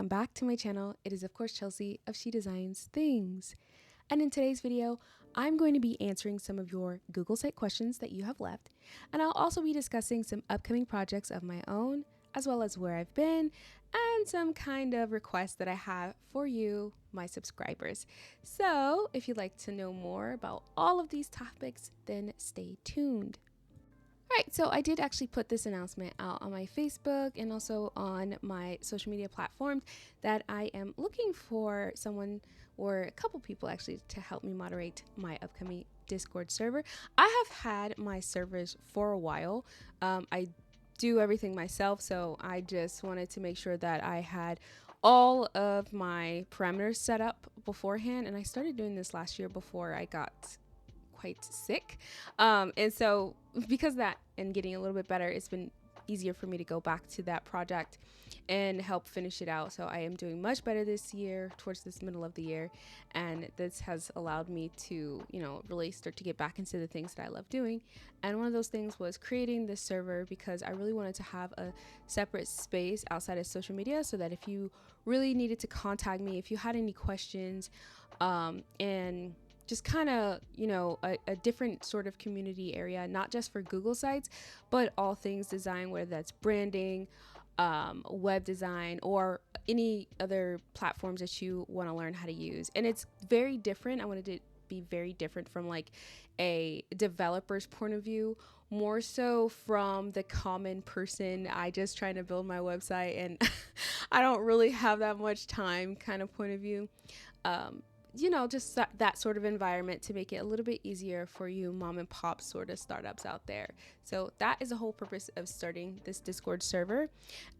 welcome back to my channel. It is of course Chelsea of She Designs Things. And in today's video, I'm going to be answering some of your Google site questions that you have left. And I'll also be discussing some upcoming projects of my own, as well as where I've been, and some kind of requests that I have for you, my subscribers. So if you'd like to know more about all of these topics, then stay tuned. All right, so I did actually put this announcement out on my Facebook and also on my social media platforms that I am looking for someone or a couple people actually to help me moderate my upcoming Discord server. I have had my servers for a while. I do everything myself, so I just wanted to make sure that I had all of my parameters set up beforehand, and I started doing this last year before I got quite sick, and so because of that and getting a little bit better, it's been easier for me to go back to that project and help finish it out. So I am doing much better this year towards this middle of the year, and this has allowed me to, really start to get back into the things that I love doing. And one of those things was creating this server because I really wanted to have a separate space outside of social media so that if you really needed to contact me, if you had any questions, and just kind of, a different sort of community area, not just for Google sites, but all things design, whether that's branding, web design, or any other platforms that you want to learn how to use. And it's very different. I wanted it to be very different from like a developer's point of view, more so from the common person. I just trying to build my website and I don't really have that much time kind of point of view. Just that sort of environment to make it a little bit easier for you mom and pop sort of startups out there. So that is the whole purpose of starting this Discord server.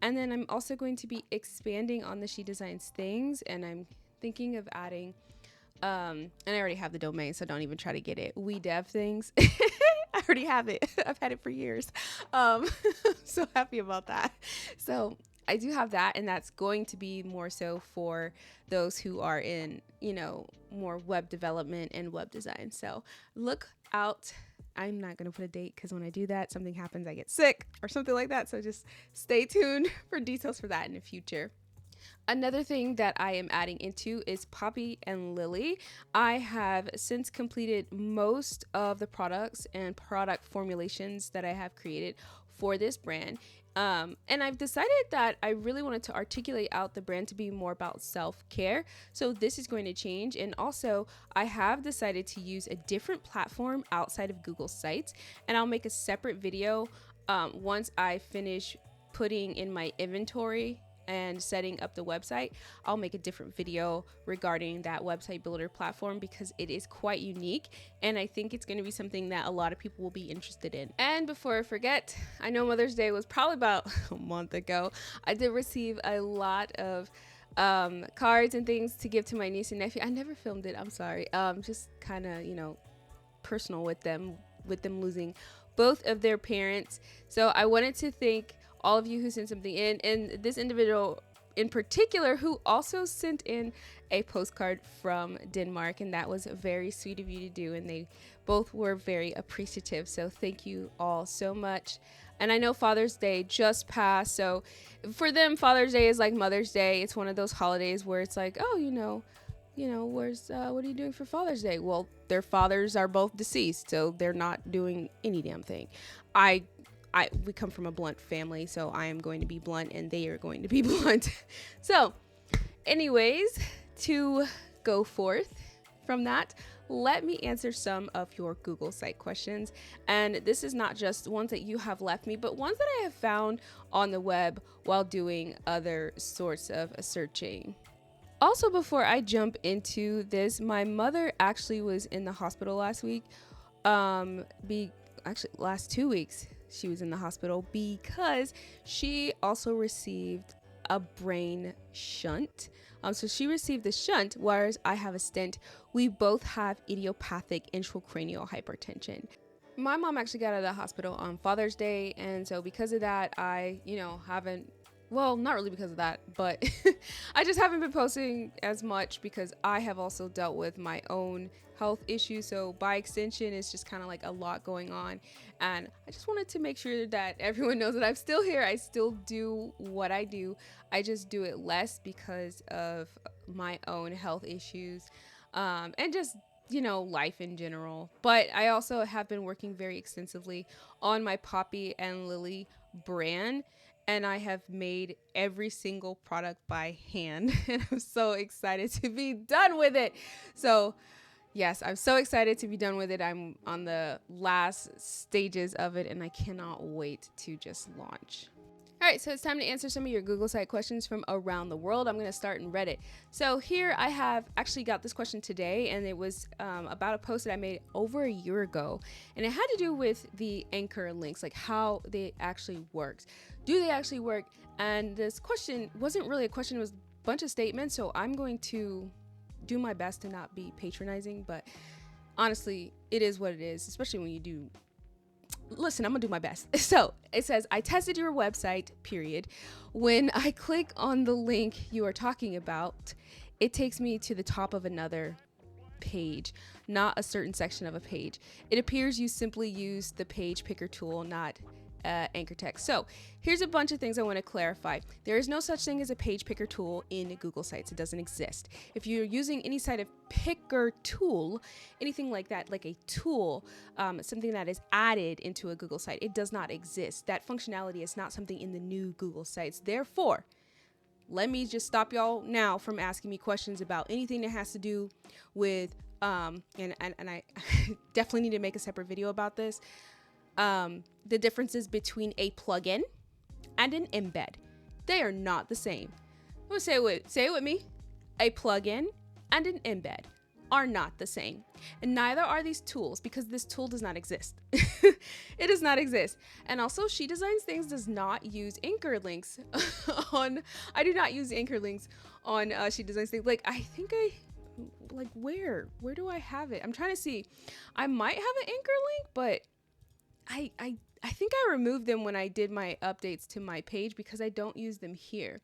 And then I'm also going to be expanding on the She Designs Things, and I'm thinking of adding, and I already have the domain, so don't even try to get it. We Dev Things. I already have it. I've had it for years. I'm so happy about that. So I do have that, and that's going to be more so for those who are in, more web development and web design. So look out. I'm not going to put a date because when I do that, something happens, I get sick or something like that. So just stay tuned for details for that in the future. Another thing that I am adding into is Poppy and Lily. I have since completed most of the products and product formulations that I have created for this brand. And I've decided that I really wanted to articulate out the brand to be more about self-care. So this is going to change. And also I have decided to use a different platform outside of Google Sites, and I'll make a separate video once I finish putting in my inventory and setting up the website. I'll make a different video regarding that website builder platform because it is quite unique, and I think it's going to be something that a lot of people will be interested in. And before I forget, I know Mother's Day was probably about a month ago. I did receive a lot of cards and things to give to my niece and nephew. I never filmed it, I'm sorry. Just kind of, personal with them losing both of their parents. So I wanted to thank all of you who sent something in, and this individual in particular who also sent in a postcard from Denmark, and that was very sweet of you to do, and they both were very appreciative. So thank you all so much. And I know Father's Day just passed, so for them Father's Day is like Mother's Day. It's one of those holidays where it's like, oh, where's what are you doing for Father's Day? Well, their fathers are both deceased, so they're not doing any damn thing. We come from a blunt family, so I am going to be blunt and they are going to be blunt. So anyways, to go forth from that, let me answer some of your Google site questions. And this is not just ones that you have left me, but ones that I have found on the web while doing other sorts of searching. Also, before I jump into this, my mother actually was in the hospital last week. Last 2 weeks. She was in the hospital because she also received a brain shunt. So she received the shunt, whereas I have a stent. We both have idiopathic intracranial hypertension. My mom actually got out of the hospital on Father's Day, and so because of that, I, haven't Well, not really because of that, but I just haven't been posting as much because I have also dealt with my own health issues. So by extension, it's just kind of like a lot going on. And I just wanted to make sure that everyone knows that I'm still here. I still do what I do. I just do it less because of my own health issues, and just, life in general. But I also have been working very extensively on my Poppy and Lily brand, and I have made every single product by hand. And I'm so excited to be done with it. So, yes, I'm so excited to be done with it. I'm on the last stages of it, and I cannot wait to just launch. All right, so it's time to answer some of your Google site questions from around the world. I'm going to start in Reddit. So here I have actually got this question today, and it was about a post that I made over a year ago. And it had to do with the anchor links, like how they actually works. Do they actually work? And this question wasn't really a question, it was a bunch of statements. So I'm going to do my best to not be patronizing, but honestly, it is what it is, especially when you do. Listen, I'm gonna do my best. So it says, I tested your website, period. When I click on the link you are talking about, it takes me to the top of another page, not a certain section of a page. It appears you simply use the page picker tool, not anchor text. So here's a bunch of things I want to clarify. There is no such thing as a page picker tool in Google Sites. It doesn't exist. If you're using any sort of picker tool, anything like that, like a tool, something that is added into a Google site, it does not exist. That functionality is not something in the new Google Sites. Therefore, let me just stop y'all now from asking me questions about anything that has to do with, and I definitely need to make a separate video about this. The differences between a plugin and an embed. They are not the same. I'm gonna say it with me. A plugin and an embed are not the same. And neither are these tools, because this tool does not exist. It does not exist. And also, She Designs Things does not use anchor links I do not use anchor links on She Designs Things. Where do I have it? I'm trying to see. I might have an anchor link, but I think I removed them when I did my updates to my page because I don't use them here.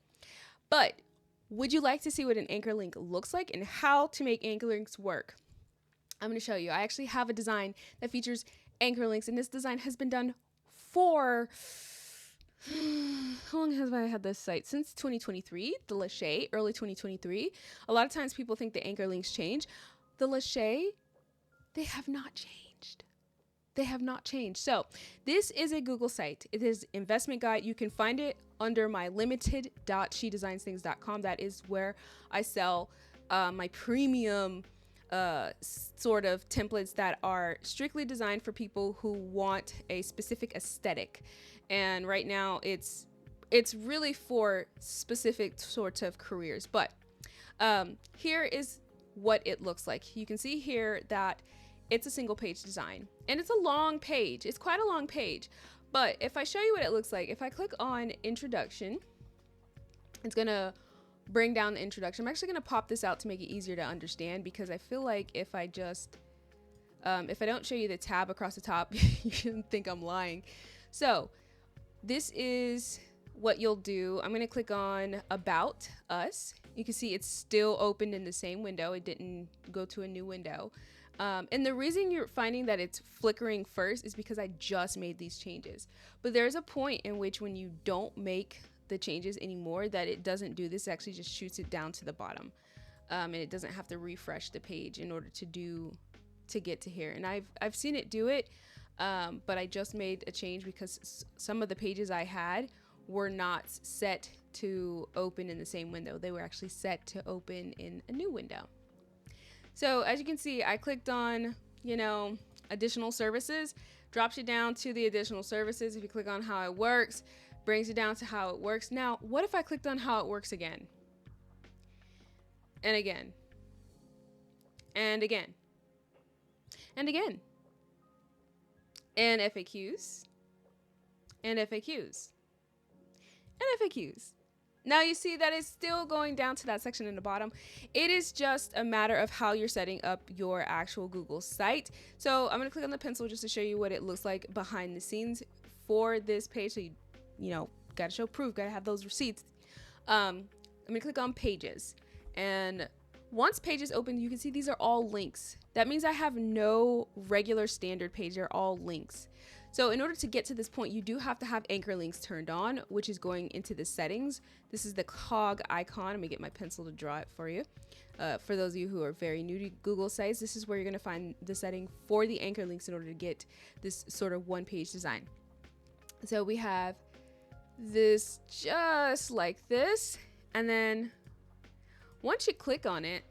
But would you like to see what an anchor link looks like and how to make anchor links work? I'm going to show you. I actually have a design that features anchor links, and this design has been done for how long have I had this site? Since 2023, the Lachey, early 2023. A lot of times people think the anchor links change. The Lachey, they have not changed. They have not changed. So this is a Google site. It is investment guide. You can find it under my limited.shedesignsthings.com. That is where I sell my premium sort of templates that are strictly designed for people who want a specific aesthetic. And right now it's really for specific sorts of careers. But here is what it looks like. You can see here that it's a single page design, and it's a long page. It's quite a long page. But if I show you what it looks like, if I click on introduction, it's gonna bring down the introduction. I'm actually gonna pop this out to make it easier to understand, because I feel like if I just if I don't show you the tab across the top, you shouldn't think I'm lying. So this is what you'll do. I'm gonna click on About Us. You can see it's still opened in the same window. It didn't go to a new window. And the reason you're finding that it's flickering first is because I just made these changes. But there's a point in which when you don't make the changes anymore, that it doesn't do this. It actually just shoots it down to the bottom. And it doesn't have to refresh the page in order to get to here. And I've seen it do it, but I just made a change because some of the pages I had were not set to open in the same window. They were actually set to open in a new window. So as you can see, I clicked on, additional services, drops you down to the additional services. If you click on how it works, brings you down to how it works. Now, what if I clicked on how it works again? And again. And again. And again. And FAQs. And FAQs. And FAQs. Now you see that it's still going down to that section in the bottom. It is just a matter of how you're setting up your actual Google site. So I'm going to click on the pencil just to show you what it looks like behind the scenes for this page, so you Got to show proof, got to have those receipts. I'm gonna click on pages, and once pages open, you can see these are all links. That means I have no regular standard page, they're all links. So in order to get to this point, you do have to have anchor links turned on, which is going into the settings. This is the cog icon. Let me get my pencil to draw it for you. For those of you who are very new to Google Sites, this is where you're gonna find the setting for the anchor links in order to get this sort of one-page design. So we have this just like this, and then once you click on it,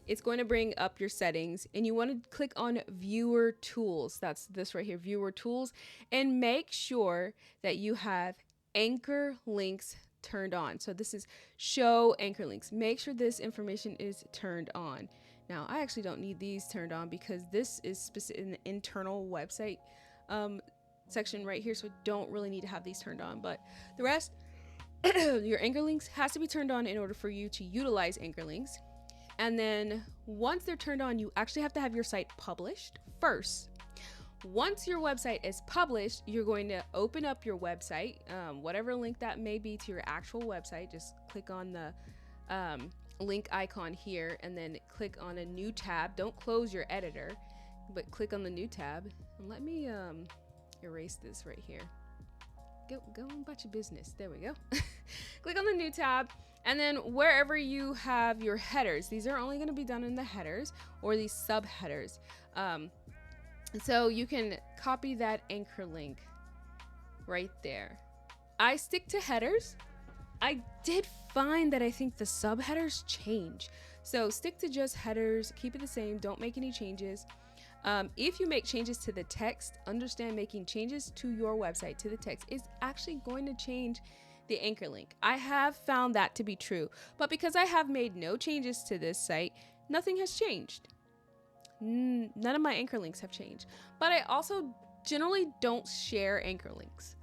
it's going to bring up your settings, and you want to click on viewer tools. That's this right here, viewer tools, and make sure that you have anchor links turned on. So this is show anchor links. Make sure this information is turned on. Now I actually don't need these turned on because this is specific in the internal website section right here, so don't really need to have these turned on, but the rest your anchor links has to be turned on in order for you to utilize anchor links. And then once they're turned on, you actually have to have your site published first. Once your website is published, you're going to open up your website, whatever link that may be to your actual website. Just click on the link icon here and then click on a new tab. Don't close your editor, but click on the new tab. And let me erase this right here. Go about your business. There we go. Click on the new tab, and then wherever you have your headers, these are only going to be done in the headers or these subheaders. So you can copy that anchor link right there. I stick to headers. I did find that I think the subheaders change. So stick to just headers, keep it the same, don't make any changes. If you make changes to the text, understand making changes to your website to the text is actually going to change the anchor link. I have found that to be true, but because I have made no changes to this site, nothing has changed. None of my anchor links have changed, but I also generally don't share anchor links.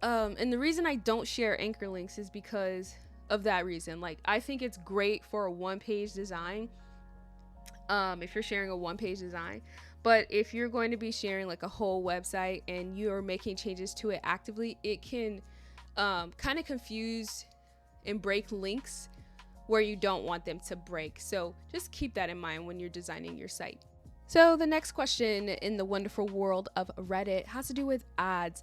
And the reason I don't share anchor links is because of that reason. Like, I think it's great for a one-page design. If you're sharing a one-page design, but if you're going to be sharing like a whole website and you're making changes to it actively, it can kind of confuse and break links where you don't want them to break. So just keep that in mind when you're designing your site. So the next question in the wonderful world of Reddit has to do with ads.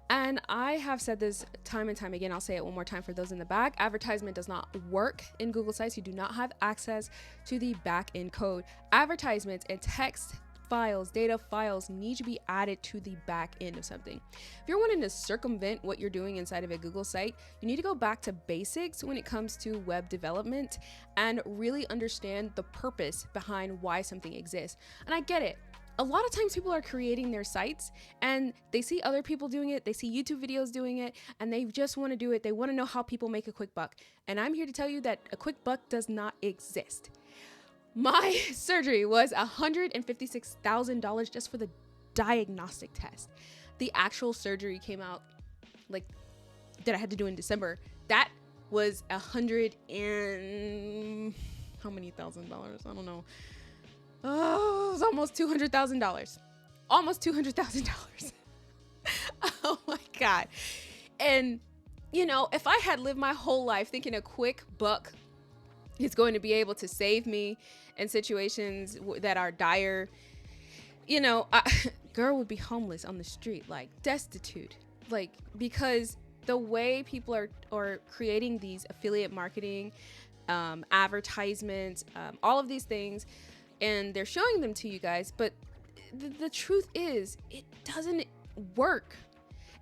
And I have said this time and time again, I'll say it one more time for those in the back. Advertisement does not work in Google Sites. You do not have access to the back-end code. Advertisements and text files, data files need to be added to the back end of something. If you're wanting to circumvent what you're doing inside of a Google site, you need to go back to basics when it comes to web development and really understand the purpose behind why something exists. And I get it. A lot of times people are creating their sites and they see other people doing it, they see YouTube videos doing it, and they just want to do it. They want to know how people make a quick buck. And I'm here to tell you that a quick buck does not exist. My surgery was $156,000 just for the diagnostic test. The actual surgery came out that I had to do in December. That was how many $1,000? I don't know. Oh, it was almost $200,000. Almost $200,000. Oh my God. And if I had lived my whole life thinking a quick buck is going to be able to save me in situations that are dire, girl would be homeless on the street, destitute, because the way people are creating these affiliate marketing, advertisements, all of these things, and they're showing them to you guys, but the truth is it doesn't work.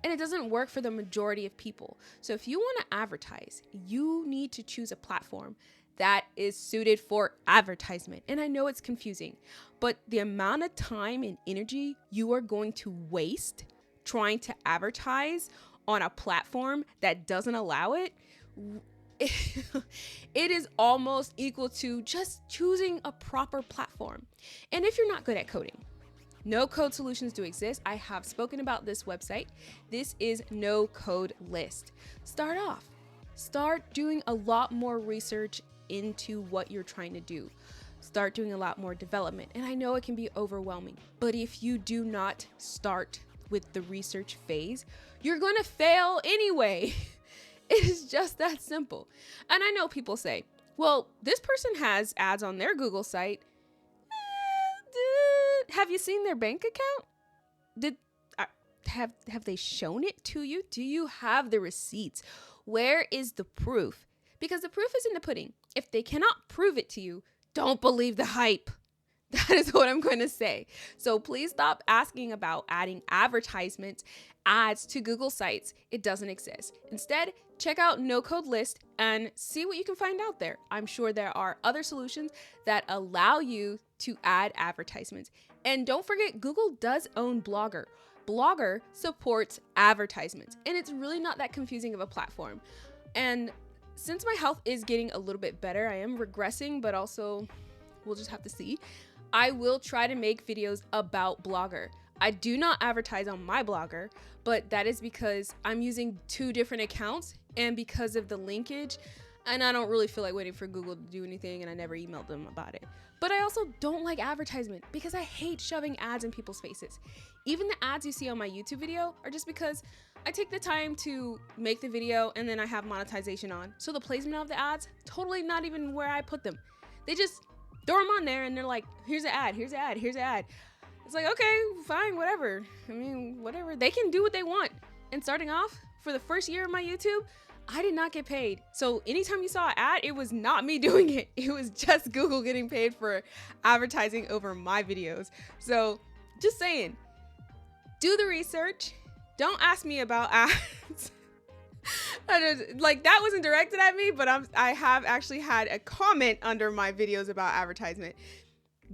And it doesn't work for the majority of people. So if you want to advertise, you need to choose a platform that is suited for advertisement. And I know it's confusing, but the amount of time and energy you are going to waste trying to advertise on a platform that doesn't allow it, it is almost equal to just choosing a proper platform. And if you're not good at coding, no code solutions do exist. I have spoken about this website. This is No Code List. Start doing a lot more research into what you're trying to do. Start doing a lot more development. And I know it can be overwhelming, but if you do not start with the research phase, you're going to fail anyway. It is just that simple. And I know people say, well, this person has ads on their Google site. Have you seen their bank account? Have they shown it to you? Do you have the receipts? Where is the proof? Because the proof is in the pudding. If they cannot prove it to you, don't believe the hype. That is what I'm going to say. So please stop asking about adding ads to Google sites. It doesn't exist. Instead, check out No Code List and see what you can find out there. I'm sure there are other solutions that allow you to add advertisements. And don't forget, Google does own Blogger. Blogger supports advertisements, and it's really not that confusing of a platform. And since my health is getting a little bit better, I am regressing, but also we'll just have to see. I will try to make videos about Blogger. I do not advertise on my Blogger, but that is because I'm using 2 different accounts and because of the linkage, and I don't really feel like waiting for Google to do anything, and I never emailed them about it. But I also don't like advertisement because I hate shoving ads in people's faces. Even the ads you see on my YouTube video are just because I take the time to make the video and then I have monetization on. So the placement of the ads, totally not even where I put them. They just throw them on there and they're like, here's an ad, here's an ad, here's an ad. It's like, okay, fine, whatever. I mean, whatever. They can do what they want. And starting off, for the first year of my YouTube, I did not get paid. So anytime you saw an ad, it was not me doing it. It was just Google getting paid for advertising over my videos. So just saying, do the research. Don't ask me about ads. Like, that wasn't directed at me, but I have actually had a comment under my videos about advertisement.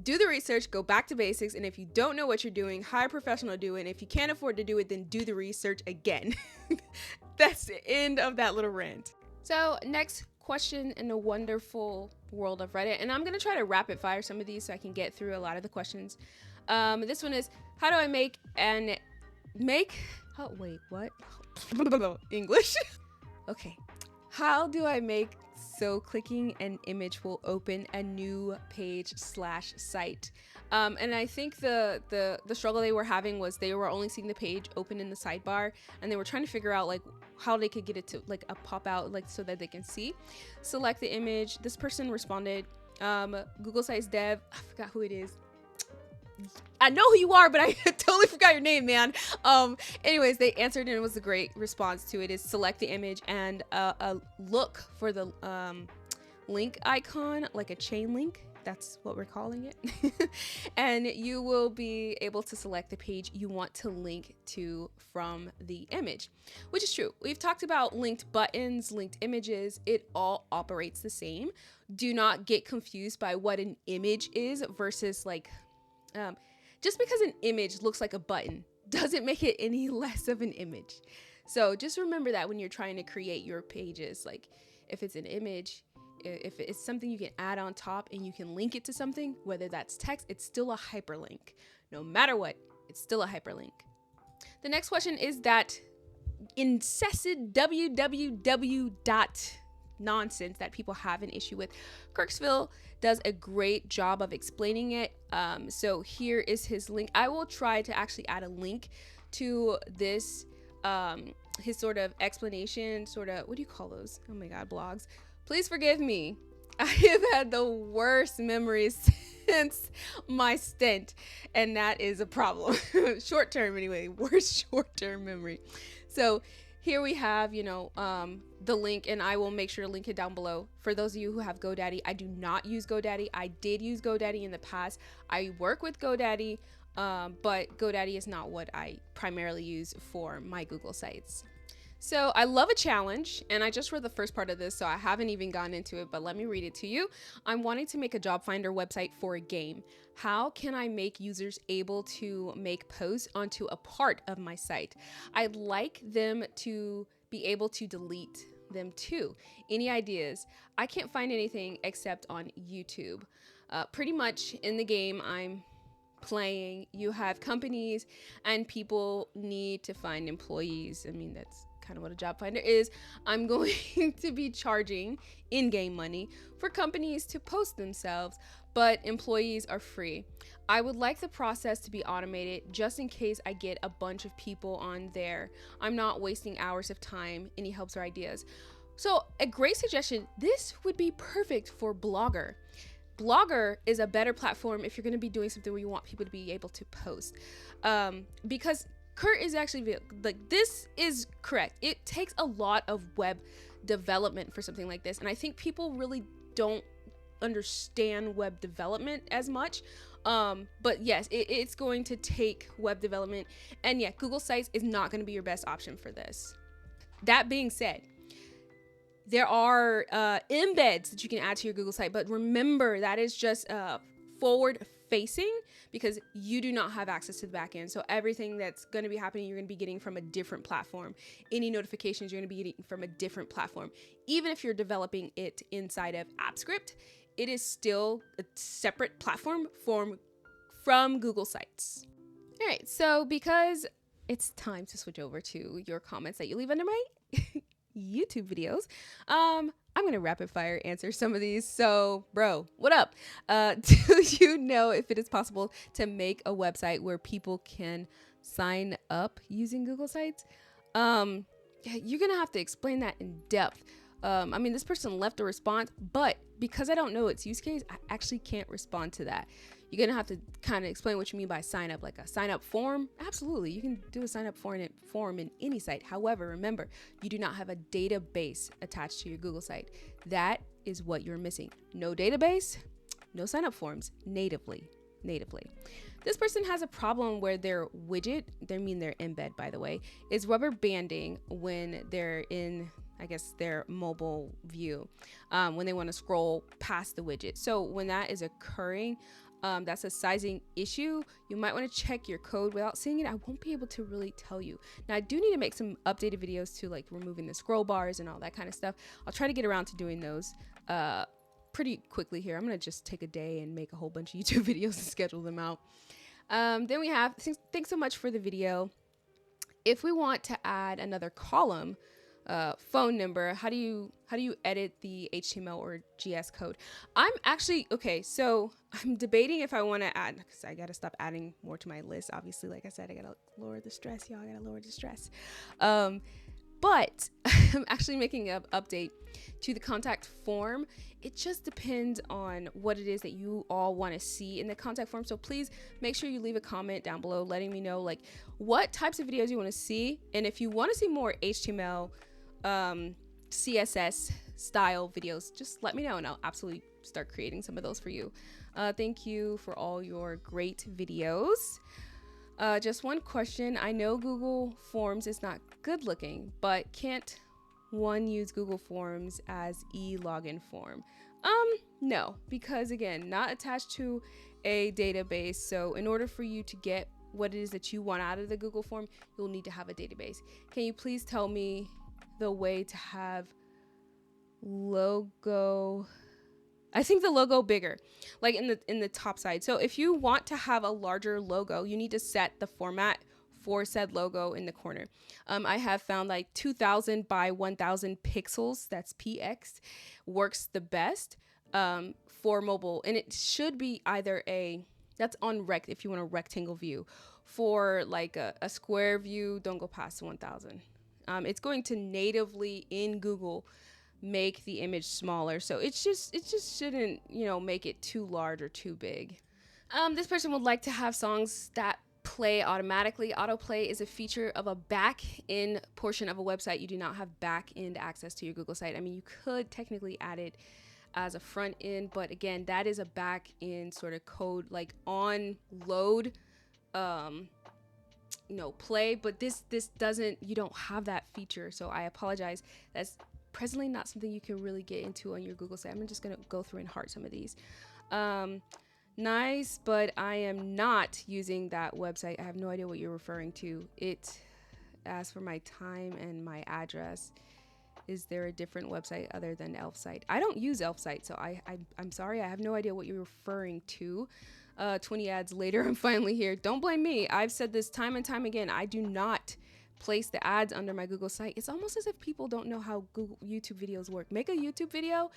Do the research, go back to basics, and if you don't know what you're doing, hire a professional to do it. And if you can't afford to do it, then do the research again. That's the end of that little rant. So next question in the wonderful world of Reddit, and I'm going to try to rapid fire some of these so I can get through a lot of the questions. This one is, how do I English. Okay. How do I make so clicking an image will open a new page / site? And I think the struggle they were having was they were only seeing the page open in the sidebar, and they were trying to figure out like how they could get it to like a pop out, like so that they can see. Select the image. This person responded, Google Sites Dev. I forgot who it is. I know who you are, but I totally forgot your name, man. Anyways, they answered and it was a great response to it. Is select the image and look for the link icon, like a chain link. That's what we're calling it. And you will be able to select the page you want to link to from the image, which is true. We've talked about linked buttons, linked images. It all operates the same. Do not get confused by what an image is versus like, just because an image looks like a button doesn't make it any less of an image. So just remember that when you're trying to create your pages, like if it's an image, if it's something you can add on top and you can link it to something, whether that's text, it's still a hyperlink. No matter what, it's still a hyperlink. The next question is that incessant www nonsense that people have an issue with. Kirksville does a great job of explaining it. So here is his link. I will try to actually add a link to this, his sort of explanation, sort of, what do you call those? Oh my God, blogs. Please forgive me. I have had the worst memories since my stint, and that is a problem. Short term anyway, worst short term memory. So here we have, the link, and I will make sure to link it down below. For those of you who have GoDaddy, I do not use GoDaddy. I did use GoDaddy in the past. I work with GoDaddy, but GoDaddy is not what I primarily use for my Google sites. So I love a challenge, and I just read the first part of this, so I haven't even gone into it, but let me read it to you. I'm wanting to make a job finder website for a game. How can I make users able to make posts onto a part of my site? I'd like them to be able to delete them too. Any ideas? I can't find anything except on YouTube. Pretty much in the game I'm playing, you have companies and people need to find employees. I mean, that's kind of what a job finder is. I'm going to be charging in-game money for companies to post themselves, but employees are free. I would like the process to be automated just in case I get a bunch of people on there. I'm not wasting hours of time. Any helps or ideas? So a great suggestion, this would be perfect for Blogger. Blogger is a better platform if you're going to be doing something where you want people to be able to post. Because Kurt is actually like, this is correct. It takes a lot of web development for something like this. And I think people really don't understand web development as much. But yes, it's going to take web development. And yeah, Google Sites is not going to be your best option for this. That being said, there are embeds that you can add to your Google site, but remember that is just forward facing because you do not have access to the back end. So everything that's going to be happening, you're going to be getting from a different platform. Any notifications, you're going to be getting from a different platform. Even if you're developing it inside of AppScript, it is still a separate platform from Google Sites. All right, so because it's time to switch over to your comments that you leave under my YouTube videos, I'm gonna rapid fire answer some of these. So bro, what up? Do you know if it is possible to make a website where people can sign up using Google Sites? Yeah, you're gonna have to explain that in depth. I mean, this person left a response, but because I don't know its use case, I actually can't respond to that. You're gonna have to kind of explain what you mean by sign up, like a sign up form. Absolutely, you can do a sign up form in any site. However, remember, you do not have a database attached to your Google site. That is what you're missing. No database, no sign up forms natively. This person has a problem where their widget, their embed, by the way, is rubber banding when they're in, I guess, their mobile view, when they want to scroll past the widget. So when that is occurring, that's a sizing issue. You might want to check your code. Without seeing it, I won't be able to really tell you. Now, I do need to make some updated videos to like removing the scroll bars and all that kind of stuff. I'll try to get around to doing those pretty quickly here. I'm going to just take a day and make a whole bunch of YouTube videos and schedule them out. Then we have, thanks so much for the video. If we want to add another column, phone number, how do you edit the HTML or GS code? I'm actually, okay, so I'm debating if I want to add, because I got to stop adding more to my list. Obviously, like I said, I got to lower the stress, y'all. I got to lower the stress. But I'm actually making an update to the contact form. It just depends on what it is that you all want to see in the contact form. So please make sure you leave a comment down below letting me know like what types of videos you want to see. And if you want to see more HTML, CSS style videos, just let me know and I'll absolutely start creating some of those for you. Thank you for all your great videos. Just one question. I know Google Forms is not good looking, but can't one use Google Forms as e-login form? No, because again, not attached to a database. So in order for you to get what it is that you want out of the Google form, you'll need to have a database. Can you please tell me the way to have logo? I think the logo bigger, like in the top side. So if you want to have a larger logo, you need to set the format for said logo in the corner. I have found like 2000 by 1000 pixels, that's px, works the best for mobile, and it should be either that's on rect if you want a rectangle view. For like a square view, don't go past 1000. It's going to natively in Google make the image smaller, so it just shouldn't, make it too large or too big. This person would like to have songs that play automatically. Autoplay is a feature of a back-end portion of a website. You do not have back-end access to your Google site. I mean, you could technically add it as a front end, but again, that is a back-end sort of code, like on load, play, but this doesn't, you don't have that feature, so I apologize. That's presently not something you can really get into on your Google site. I'm just gonna go through and heart some of these. Nice, but I am not using that website. I have no idea what you're referring to. It asks for my time and my address. Is there a different website other than Elf site? I don't use Elf site, so I'm sorry. I have no idea what you're referring to. 20 ads later, I'm finally here. Don't blame me. I've said this time and time again. I do not place the ads under my Google site. It's almost as if people don't know how YouTube videos work. Make a YouTube video,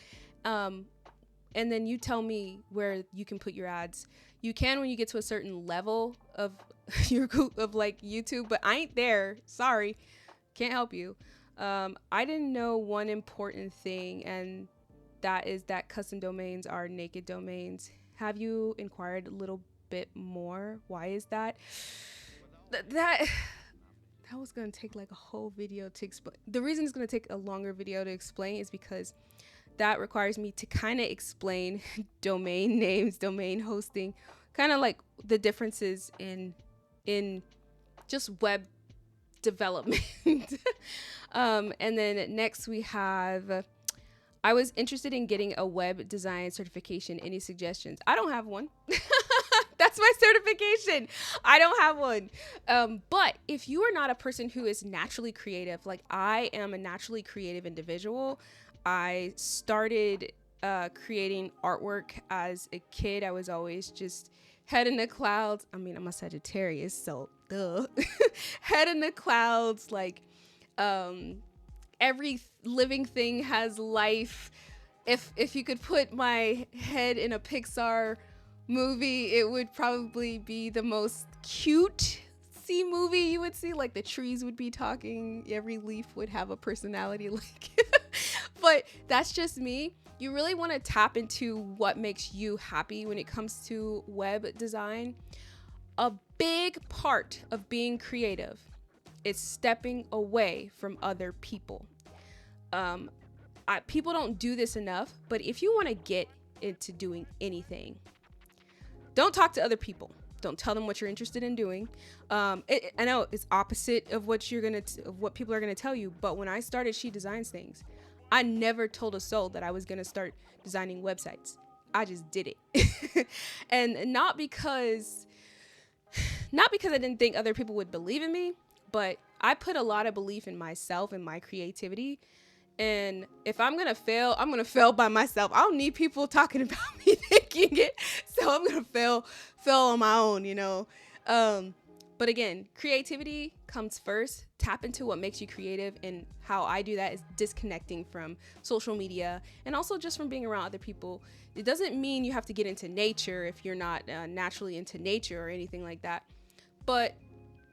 and then you tell me where you can put your ads. You can when you get to a certain level of your of like YouTube, but I ain't there. Sorry, can't help you. I didn't know one important thing, and that is that custom domains are naked domains. Have you inquired a little bit more? Why is that? That was gonna take like a whole video to explain. The reason it's gonna take a longer video to explain is because that requires me to kind of explain domain names, domain hosting, kind of like the differences in just web development. And then next we have, I was interested in getting a web design certification. Any suggestions? I don't have one. That's my certification. I don't have one. But if you are not a person who is naturally creative, like I am a naturally creative individual, I started creating artwork as a kid. I was always just head in the clouds. I mean, I'm a Sagittarius, so duh. Head in the clouds, like every living thing has life. If you could put my head in a Pixar movie, it would probably be the most cute movie you would see. Like the trees would be talking, every leaf would have a personality. Like, but that's just me. You really want to tap into what makes you happy when it comes to web design. A big part of being creative is stepping away from other people. People don't do this enough, but if you want to get into doing anything, don't talk to other people. Don't tell them what you're interested in doing. I know it's opposite of what what people are gonna tell you. But when I started She Designs Things, I never told a soul that I was gonna start designing websites. I just did it, and not because I didn't think other people would believe in me, but I put a lot of belief in myself and my creativity. And if I'm gonna fail, I'm gonna fail by myself. I don't need people talking about me thinking it. So I'm gonna fail on my own, you know. But again, creativity comes first. Tap into what makes you creative, and how I do that is disconnecting from social media and also just from being around other people. It doesn't mean you have to get into nature if you're not naturally into nature or anything like that. But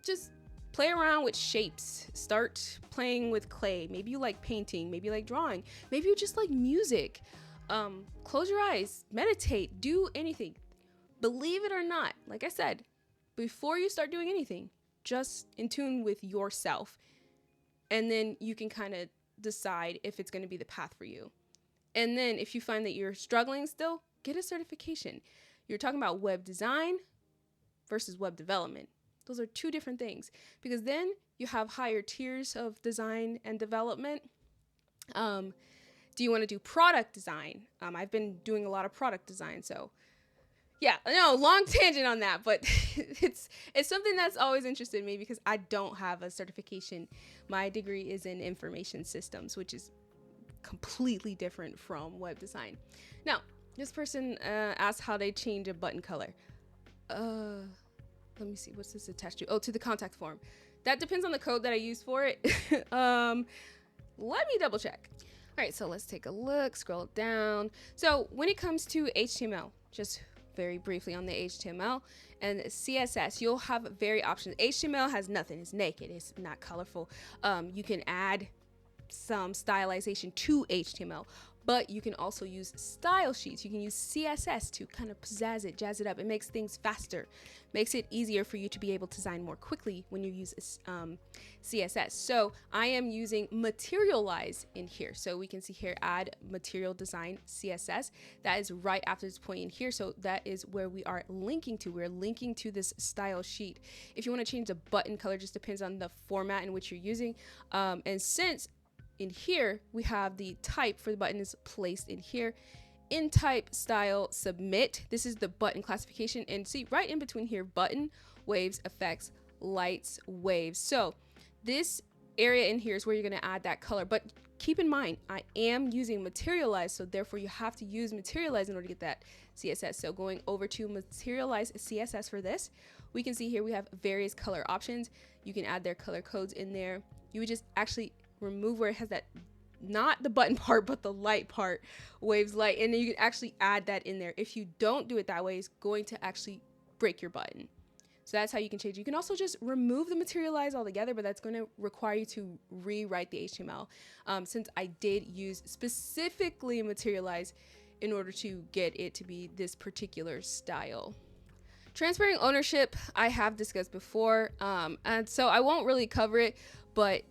just play around with shapes. Start playing with clay. Maybe you like painting. Maybe you like drawing. Maybe you just like music. Close your eyes. Meditate. Do anything. Believe it or not, like I said, before you start doing anything, just in tune with yourself. And then you can kind of decide if it's going to be the path for you. And then if you find that you're struggling still, get a certification. You're talking about web design versus web development. Those are two different things, because then you have higher tiers of design and development. Do you want to do product design? I've been doing a lot of product design. So yeah, no, long tangent on that, but it's something that's always interested me because I don't have a certification. My degree is in information systems, which is completely different from web design. Now, this person asked how they change a button color. Let me see, what's this attached to? Oh, to the contact form. That depends on the code that I use for it. Let me double check. All right, so let's take a look, scroll down. So when it comes to HTML, just very briefly on the HTML and CSS, you'll have various options. HTML has nothing, it's naked, it's not colorful. You can add some stylization to HTML, but you can also use style sheets. You can use CSS to kind of pizzazz it, jazz it up. It makes things faster, makes it easier for you to be able to design more quickly when you use CSS. So I am using Materialize in here. So we can see here, add material design CSS. That is right after this point in here. So that is where we are linking to. We're linking to this style sheet. If you want to change the button color, just depends on the format in which you're using. And since in here we have the type for the button is placed in here, in type, style, submit. This is the button classification, and see right in between here, button, waves, effects, lights, waves. So this area in here is where you're going to add that color, but keep in mind I am using Materialize, so therefore you have to use Materialize in order to get that CSS. So going over to Materialize CSS for this, we can see here we have various color options. You can add their color codes in there. You would just actually remove where it has that not the button part, but the light part, waves light. And then you can actually add that in there. If you don't do it that way, it's going to actually break your button. So that's how you can change. You can also just remove the materialize altogether, but that's going to require you to rewrite the HTML. Since I did use specifically materialize in order to get it to be this particular style. Transferring ownership, I have discussed before, and so I won't really cover it, but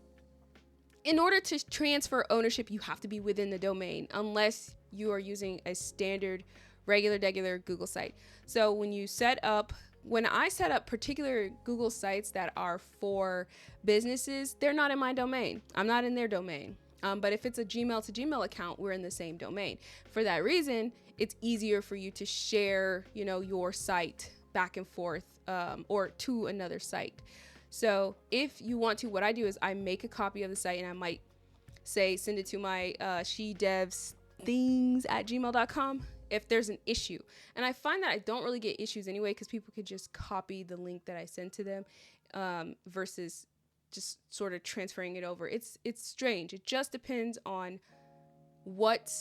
in order to transfer ownership, you have to be within the domain unless you are using a standard regular Google site. So when I set up particular Google sites that are for businesses, they're not in my domain. I'm not in their domain. But if it's a Gmail to Gmail account, we're in the same domain. For that reason, it's easier for you to share, your site back and forth, or to another site. So if you want to, what I do is I make a copy of the site and I might say, send it to my shedevsthings@gmail.com if there's an issue. And I find that I don't really get issues anyway, because people could just copy the link that I send to them, versus just sort of transferring it over. It's strange. It just depends on what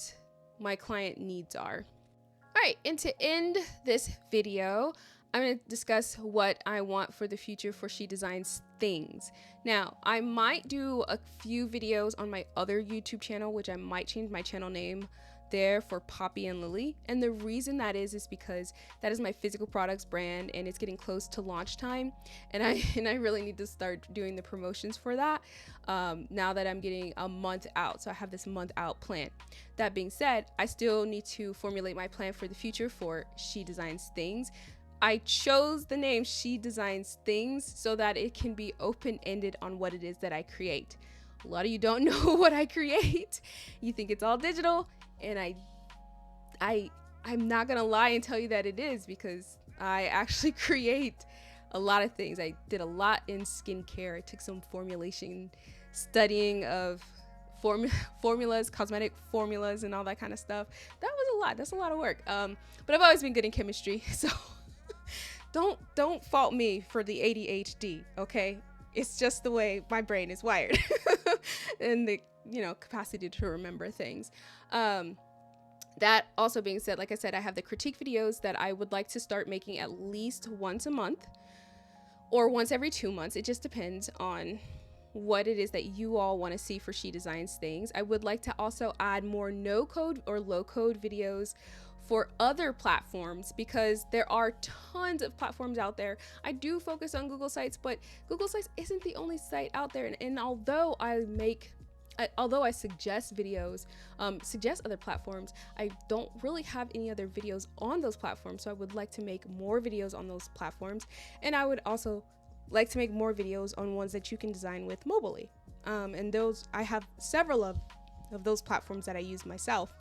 my client needs are. All right, and to end this video, I'm going to discuss what I want for the future for She Designs Things. Now, I might do a few videos on my other YouTube channel, which I might change my channel name there for Poppy and Lily. And the reason that is because that is my physical products brand and it's getting close to launch time. And I really need to start doing the promotions for that now that I'm getting a month out. So I have this month out plan. That being said, I still need to formulate my plan for the future for She Designs Things. I chose the name She Designs Things so that it can be open-ended on what it is that I create. A lot of you don't know what I create. You think it's all digital, and I'm not gonna lie and tell you that it is, because I actually create a lot of things. I did a lot in skincare. I took some formulation studying of formulas, cosmetic formulas, and all that kind of stuff. That was a lot. That's a lot of work. But I've always been good in chemistry, so don't fault me for the ADHD, okay? It's just the way my brain is wired and the capacity to remember things. That also being said, like I said, I have the critique videos that I would like to start making at least once a month or once every 2 months. It just depends on what it is that you all want to see for She Designs Things. I would like to also add more no code or low code videos for other platforms, because there are tons of platforms out there. I do focus on Google Sites, but Google Sites isn't the only site out there. And although I suggest videos, suggest other platforms, I don't really have any other videos on those platforms. So I would like to make more videos on those platforms. And I would also like to make more videos on ones that you can design with mobilely. And those, I have several of those platforms that I use myself.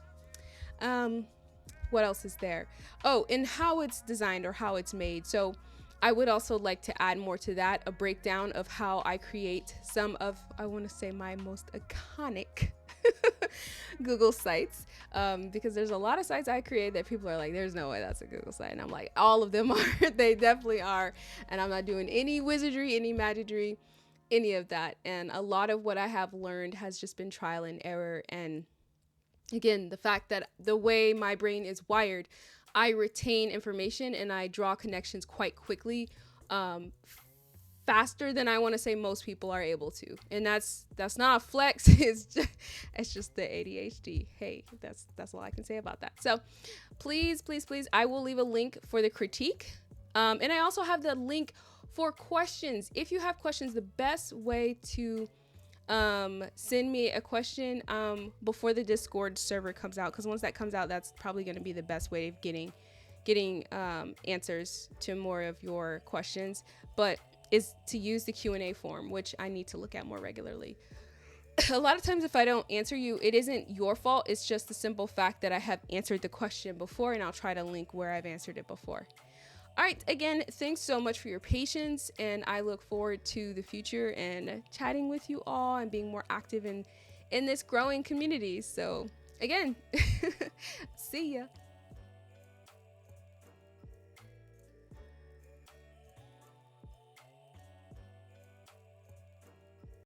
What else is there? Oh, and how it's designed or how it's made. So I would also like to add more to that, a breakdown of how I create some of, I want to say, my most iconic Google sites, because there's a lot of sites I create that people are like, there's no way that's a Google site. And I'm like, all of them are. They definitely are. And I'm not doing any wizardry, any magicry, any of that. And a lot of what I have learned has just been trial and error. And again, the fact that the way my brain is wired, I retain information and I draw connections quite quickly, faster than I want to say most people are able to. And that's not a flex. It's just the ADHD. Hey, that's all I can say about that. So please, I will leave a link for the critique. And I also have the link for questions. If you have questions, the best way to send me a question before the Discord server comes out, because once that comes out, that's probably going to be the best way of getting answers to more of your questions, but is to use the Q&A form, which I need to look at more regularly. A lot of times if I don't answer you, it isn't your fault. It's just the simple fact that I have answered the question before, and I'll try to link where I've answered it before. All right, again, thanks so much for your patience, and I look forward to the future and chatting with you all and being more active in this growing community. So again, see ya.